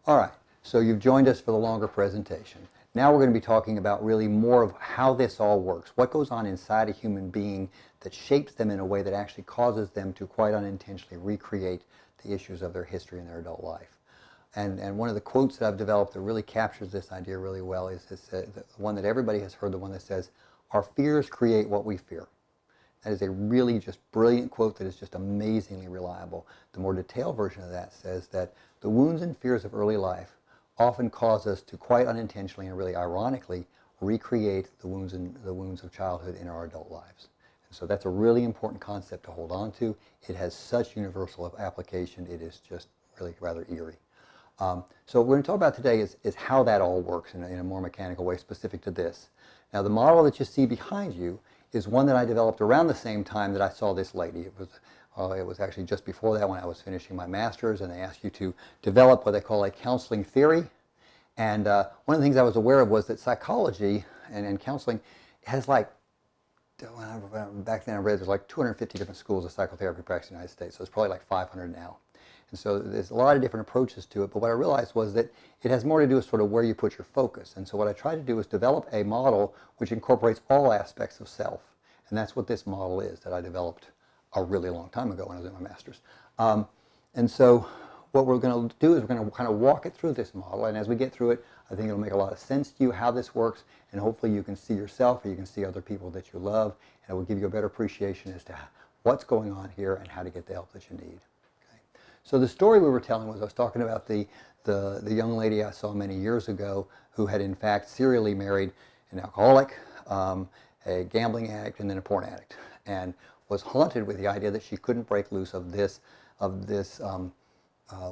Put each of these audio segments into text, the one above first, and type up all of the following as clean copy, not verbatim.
All right, so you've joined us for the longer presentation. Now we're going to be talking about really more of how this all works, what goes on inside a human being that shapes them in a way that actually causes them to quite unintentionally recreate the issues of their history in their adult life. And one of the quotes that I've developed that really captures this idea really well is the one that everybody has heard, the one that says, "Our fears create what we fear." That is a really just brilliant quote that is just amazingly reliable. The more detailed version of that says that the wounds and fears of early life often cause us to quite unintentionally and really ironically recreate the wounds of childhood in our adult lives. And so that's a really important concept to hold on to. It has such universal application. It is just really rather eerie. So what we're going to talk about today is how that all works in a more mechanical way specific to this. Now the model that you see behind you is one that I developed around the same time that I saw this lady. It was actually just before that when I was finishing my master's, and they ask you to develop what they call a counseling theory. And one of the things I was aware of was that psychology and counseling has like, back then I read there's like 250 different schools of psychotherapy practice in the United States, so it's probably like 500 now. And so there's a lot of different approaches to it, but what I realized was that it has more to do with sort of where you put your focus. And so what I tried to do is develop a model which incorporates all aspects of self. And that's what this model is that I developed a really long time ago when I was in my master's. And so what we're going to do is we're going to kind of walk it through this model, and as we get through it, I think it'll make a lot of sense to you how this works, and hopefully you can see yourself or you can see other people that you love, and it will give you a better appreciation as to what's going on here and how to get the help that you need. So the story we were telling was I was talking about the young lady I saw many years ago who had in fact serially married an alcoholic, a gambling addict, and then a porn addict, and was haunted with the idea that she couldn't break loose of this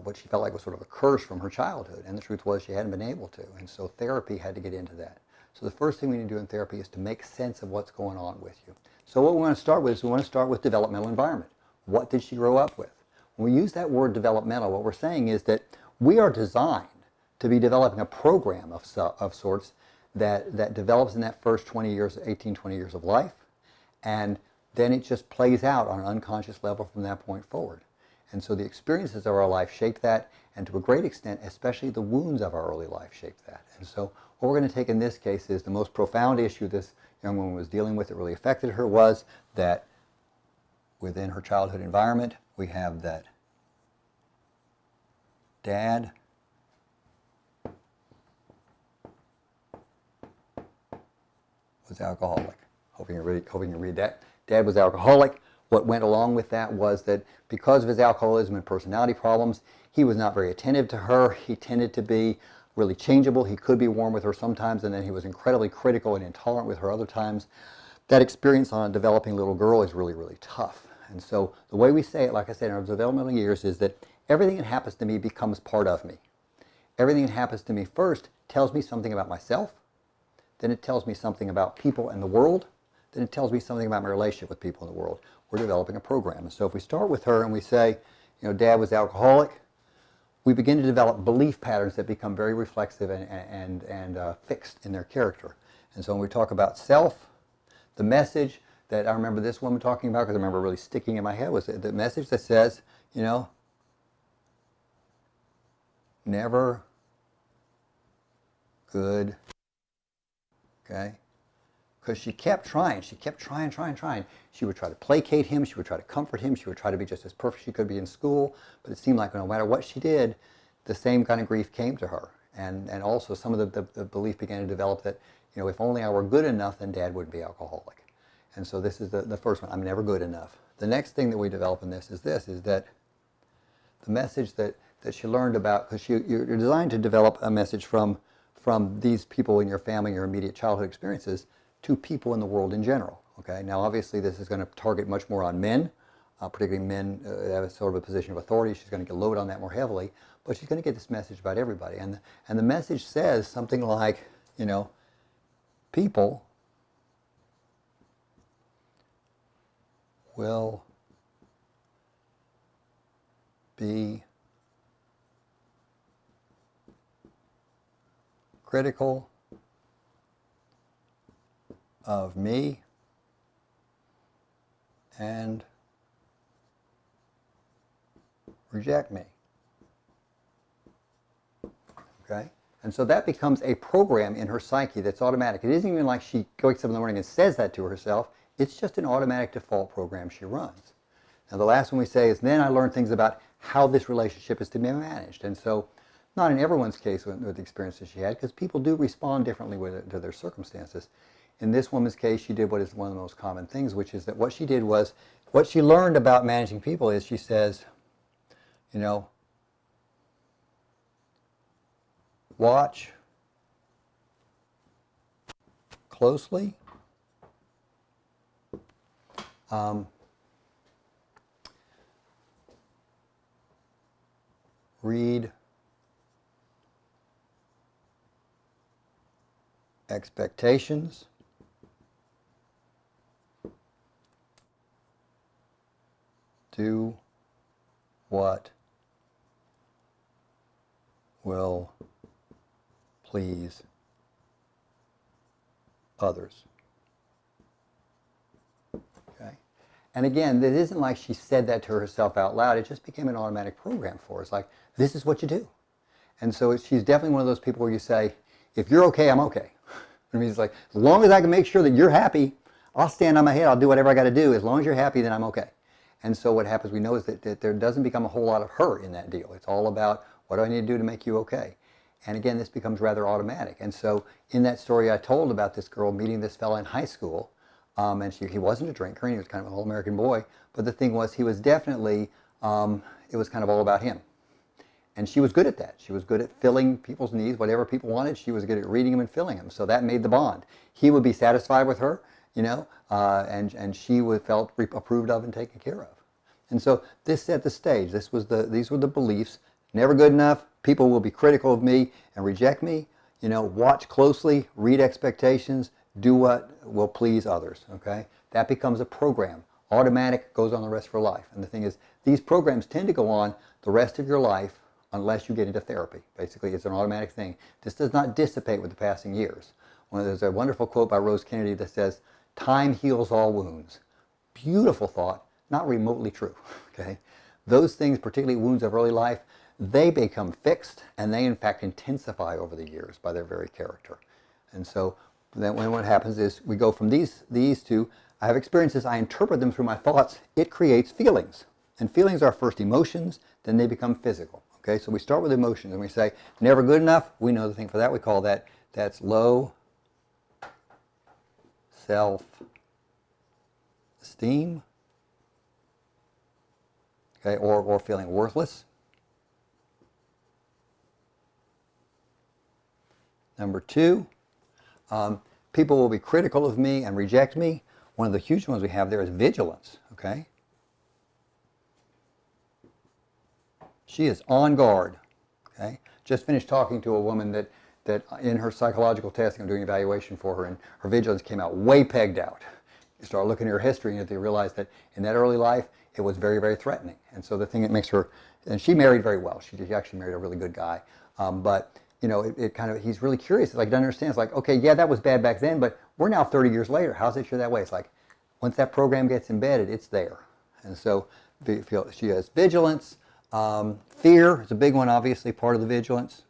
what she felt like was sort of a curse from her childhood. And the truth was she hadn't been able to, and so therapy had to get into that. So the first thing we need to do in therapy is to make sense of what's going on with you. So what we want to start with is we want to start with developmental environment. What did she grow up with? When we use that word developmental, what we're saying is that we are designed to be developing a program of sorts that develops in that first 20 years, 18, 20 years of life, and then it just plays out on an unconscious level from that point forward. And so the experiences of our life shape that, and to a great extent, especially the wounds of our early life shape that. And so what we're going to take in this case is the most profound issue this young woman was dealing with that really affected her was that within her childhood environment, we have that dad was alcoholic. Hoping you read that. Dad was alcoholic. What went along with that was that because of his alcoholism and personality problems, he was not very attentive to her. He tended to be really changeable. He could be warm with her sometimes, and then he was incredibly critical and intolerant with her other times. That experience on a developing little girl is really, really tough. And so the way we say it, like I said, in our developmental years, is that everything that happens to me becomes part of me. Everything that happens to me first tells me something about myself, then it tells me something about people and the world, then it tells me something about my relationship with people in the world. We're developing a program. And so if we start with her and we say, you know, Dad was alcoholic, we begin to develop belief patterns that become very reflexive and fixed in their character. And so when we talk about self, the message that I remember this woman talking about, because I remember really sticking in my head, was the message that says, you know, never good, okay? Because she kept trying. She kept trying. She would try to placate him. She would try to comfort him. She would try to be just as perfect as she could be in school. But it seemed like no matter what she did, the same kind of grief came to her. And also some of the belief began to develop that, you know, if only I were good enough, then Dad wouldn't be alcoholic. And so this is the first one. I'm never good enough. The next thing that we develop in this is that the message that she learned about, because you're designed to develop a message from these people in your family, your immediate childhood experiences, to people in the world in general. Okay. Now, obviously, this is going to target much more on men, particularly men that have sort of a position of authority. She's going to get load on that more heavily, but she's going to get this message about everybody. And the message says something like, you know, people will be critical of me and reject me. Okay? And so that becomes a program in her psyche that's automatic. It isn't even like she wakes up in the morning and says that to herself. It's just an automatic default program she runs. Now the last one we say is, then I learned things about how this relationship is to be managed. And so, not in everyone's case with the experiences she had, because people do respond differently to their circumstances. In this woman's case, she did what is one of the most common things, which is that what she did was, what she learned about managing people is, she says, you know, watch closely, read expectations, do what will please others. Okay? And again, it isn't like she said that to herself out loud. It just became an automatic program for her. It's like, this is what you do. And so she's definitely one of those people where you say, if you're okay, I'm okay. I mean, it's like, as long as I can make sure that you're happy, I'll stand on my head, I'll do whatever I got to do. As long as you're happy, then I'm okay. And so what happens, we know, is that there doesn't become a whole lot of her in that deal. It's all about, what do I need to do to make you okay? And again, this becomes rather automatic. And so in that story I told about this girl meeting this fella in high school, and he wasn't a drinker, and he was kind of an all-American boy, but the thing was, he was definitely, it was kind of all about him. And she was good at that. She was good at filling people's needs, whatever people wanted. She was good at reading them and filling them. So that made the bond. He would be satisfied with her, you know, and she felt approved of and taken care of. And so this set the stage. These were the beliefs. Never good enough. People will be critical of me and reject me. You know, watch closely, read expectations, do what will please others. Okay, that becomes a program. Automatic, goes on the rest of your life. And the thing is, these programs tend to go on the rest of your life unless you get into therapy. Basically, it's an automatic thing. This does not dissipate with the passing years. There's a wonderful quote by Rose Kennedy that says, "Time heals all wounds." Beautiful thought, not remotely true. Okay, those things, particularly wounds of early life, they become fixed, and they in fact intensify over the years by their very character. And so then what happens is, we go from these to, I have experiences, I interpret them through my thoughts, it creates feelings. And feelings are first emotions, then they become physical. Okay, so we start with emotions and we say, never good enough. We know the thing for that. We call that's low self-esteem. Okay, or feeling worthless. Number two, people will be critical of me and reject me. One of the huge ones we have there is vigilance. Okay. She is on guard. Okay? Just finished talking to a woman that in her psychological testing, I'm doing evaluation for her, and her vigilance came out way pegged out. You start looking at her history, and they realize that in that early life, it was very, very threatening. And so the thing that makes her, and she married very well. She actually married a really good guy. But you know, it kind of, he's really curious. Like, to understand, it's like, okay, yeah, that was bad back then, but we're now 30 years later. How's it sure that way? It's like, once that program gets embedded, it's there. And so she has vigilance. Fear is a big one, obviously, part of the vigilance.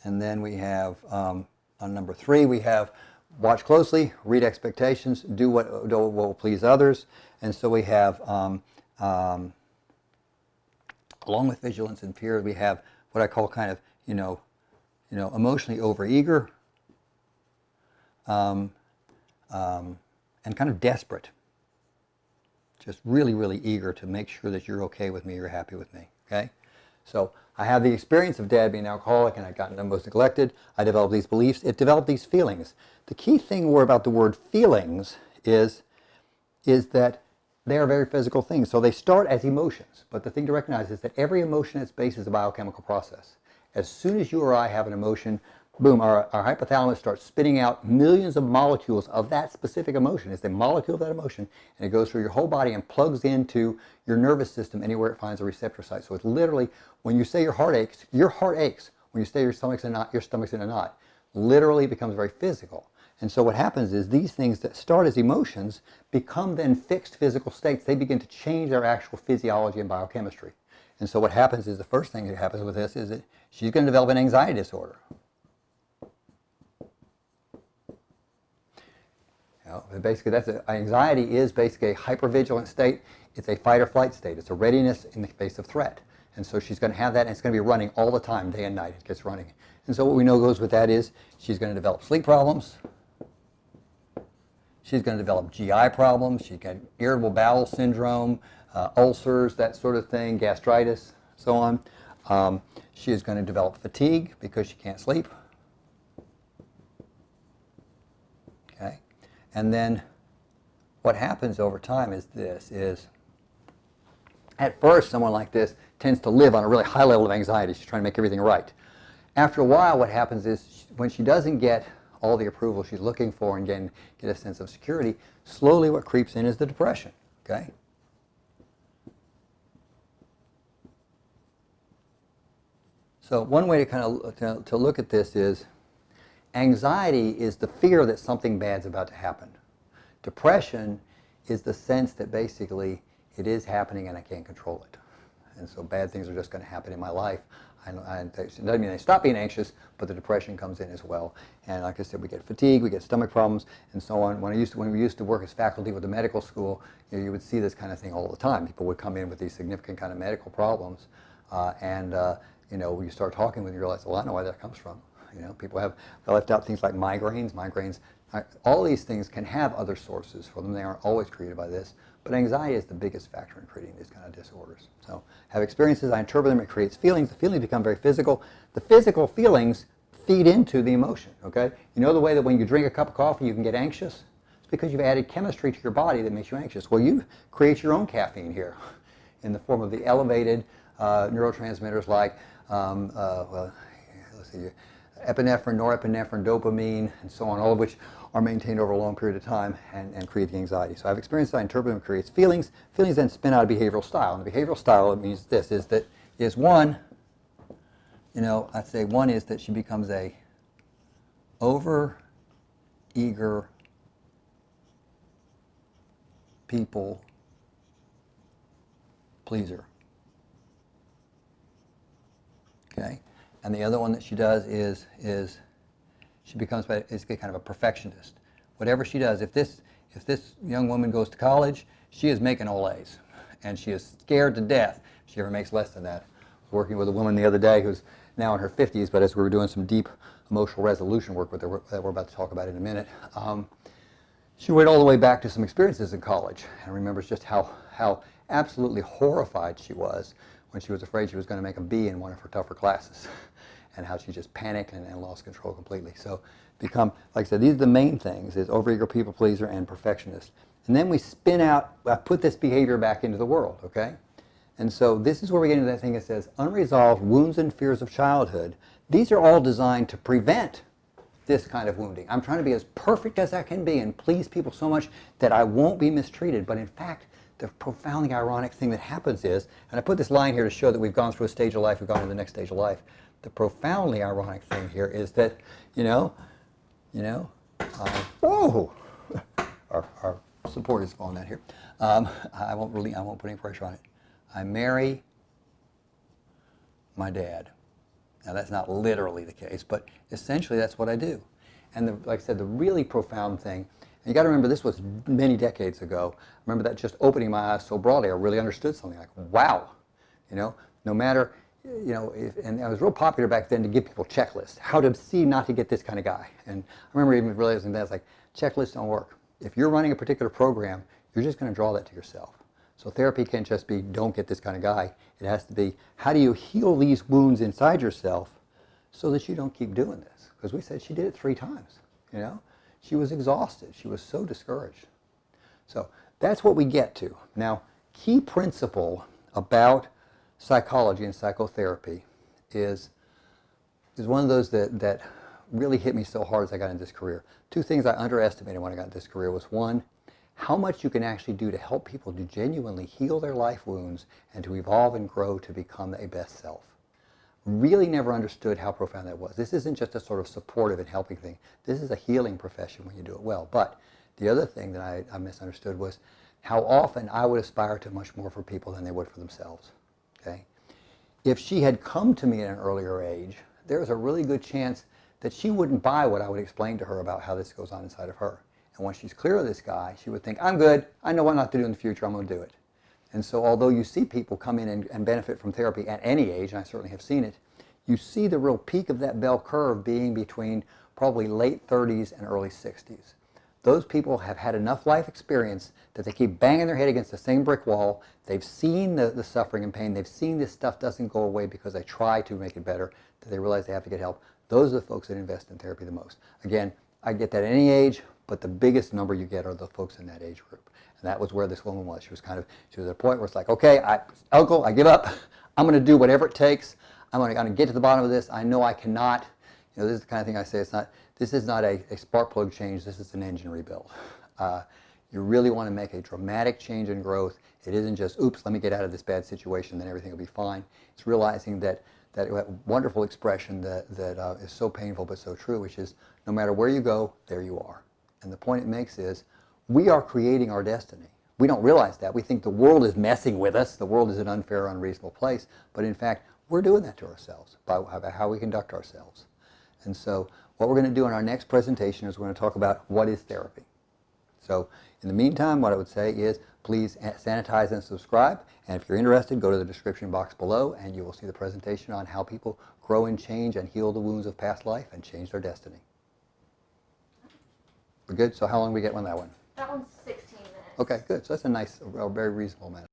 And then we have, on number 3, we have watch closely, read expectations, do what will please others. And so we have, along with vigilance and fear, we have what I call kind of, emotionally overeager, and kind of desperate. Just really, really eager to make sure that you're okay with me, you're happy with me, okay? So I have the experience of Dad being an alcoholic, and I got most neglected. I developed these beliefs. It developed these feelings. The key thing about the word feelings is that they are very physical things. So they start as emotions, but the thing to recognize is that every emotion at its base is a biochemical process. As soon as you or I have an emotion, boom, our hypothalamus starts spitting out millions of molecules of that specific emotion. It's the molecule of that emotion, and it goes through your whole body and plugs into your nervous system anywhere it finds a receptor site. So it's literally, when you say your heart aches. When you say your stomach's in a knot. Literally becomes very physical. And so what happens is, these things that start as emotions become then fixed physical states. They begin to change their actual physiology and biochemistry. And so what happens is, the first thing that happens with this is that she's going to develop an anxiety disorder. Basically, anxiety is basically a hypervigilant state. It's a fight or flight state. It's a readiness in the face of threat. And so she's going to have that, and it's going to be running all the time, day and night. It gets running. And so what we know goes with that is she's going to develop sleep problems. She's going to develop GI problems. She's got irritable bowel syndrome, ulcers, that sort of thing, gastritis, so on. She is going to develop fatigue because she can't sleep. Okay. And then what happens over time is at first someone like this tends to live on a really high level of anxiety. She's trying to make everything right. After a while, what happens is when she doesn't get all the approval she's looking for and get a sense of security, slowly what creeps in is the depression. Okay? So one way to kind of to look at this is anxiety is the fear that something bad's about to happen. Depression is the sense that basically it is happening and I can't control it. And so bad things are just going to happen in my life. It doesn't mean I stop being anxious, but the depression comes in as well. And like I said, we get fatigue, we get stomach problems, and so on. When we used to work as faculty with the medical school, you would see this kind of thing all the time. People would come in with these significant kind of medical problems, when you start talking with them, you realize, well, I know where that comes from. People have left out things like migraines. All these things can have other sources for them. They aren't always created by this. But anxiety is the biggest factor in creating these kind of disorders. So have experiences, I interpret them, it creates feelings. The feelings become very physical. The physical feelings feed into the emotion, okay? You know the way that when you drink a cup of coffee you can get anxious? It's because you've added chemistry to your body that makes you anxious. Well, you create your own caffeine here in the form of the elevated neurotransmitters like, epinephrine, norepinephrine, dopamine, and so on, all of which are maintained over a long period of time and create the anxiety. So I have experience, I interpret them, it creates feelings. Feelings then spin out a behavioral style. And the behavioral style, it means this, one is that she becomes a over-eager people pleaser. Okay? And the other one that she does is she becomes basically kind of a perfectionist. Whatever she does, if this young woman goes to college, she is making all A's, and she is scared to death if she ever makes less than that. I was working with a woman the other day who's now in her 50s, but as we were doing some deep emotional resolution work that we're about to talk about in a minute, she went all the way back to some experiences in college and remembers just how absolutely horrified she was when she was afraid she was going to make a B in one of her tougher classes, and how she just panicked and lost control completely. So like I said, these are the main things, is overeager people pleaser and perfectionist. And then we spin out, put this behavior back into the world, okay? And so this is where we get into that thing that says unresolved wounds and fears of childhood. These are all designed to prevent this kind of wounding. I'm trying to be as perfect as I can be and please people so much that I won't be mistreated, but in fact, the profoundly ironic thing that happens is, and I put this line here to show that we've gone through a stage of life, we've gone to the next stage of life. The profoundly ironic thing here is that, whoa, our support is falling out here. I won't put any pressure on it. I marry my dad. Now that's not literally the case, but essentially that's what I do. And like I said, the really profound thing, and you got to remember this was many decades ago. I remember that just opening my eyes so broadly, I really understood something like, wow, no matter, and it was real popular back then to give people checklists, how to see not to get this kind of guy. And I remember even realizing that, it's like, checklists don't work. If you're running a particular program, you're just going to draw that to yourself. So therapy can't just be, don't get this kind of guy. It has to be, how do you heal these wounds inside yourself so that you don't keep doing this? Because we said she did it 3 times, She was exhausted. She was so discouraged. So that's what we get to. Now, key principle about psychology and psychotherapy is one of those that really hit me so hard as I got into this career. 2 things I underestimated when I got into this career was, 1, how much you can actually do to help people to genuinely heal their life wounds and to evolve and grow to become a best self. Really never understood how profound that was. This isn't just a sort of supportive and helping thing. This is a healing profession when you do it well. But the other thing that I misunderstood was how often I would aspire to much more for people than they would for themselves. Okay? if she had come to me at an earlier age, there's a really good chance that she wouldn't buy what I would explain to her about how this goes on inside of her. And once she's clear of this guy, she would think, I'm good, I know what not to do in the future, I'm going to do it. And so although you see people come in and benefit from therapy at any age, and I certainly have seen it, you see the real peak of that bell curve being between probably late 30s and early 60s. Those people have had enough life experience that they keep banging their head against the same brick wall. They've seen the suffering and pain. They've seen this stuff doesn't go away because they try to make it better, that they realize they have to get help. Those are the folks that invest in therapy the most. Again, I get that at any age, but the biggest number you get are the folks in that age group. And that was where this woman was. She was at a point where it's like, okay, Uncle, I give up. I'm going to do whatever it takes. I'm going to get to the bottom of this. I know I cannot. This is the kind of thing I say, this is not a spark plug change, this is an engine rebuild. You really want to make a dramatic change in growth. It isn't just, oops, let me get out of this bad situation, then everything will be fine. It's realizing that wonderful expression that is so painful but so true, which is, no matter where you go, there you are. And the point it makes is, we are creating our destiny. We don't realize that. We think the world is messing with us. The world is an unfair, unreasonable place. But in fact, we're doing that to ourselves by how we conduct ourselves. And so what we're going to do in our next presentation is we're going to talk about what is therapy. So in the meantime, what I would say is please sanitize and subscribe. And if you're interested, go to the description box below and you will see the presentation on how people grow and change and heal the wounds of past life and change their destiny. We're good? So how long do we get on that one? That one's 16 minutes. Okay, good. So that's a nice, very reasonable amount.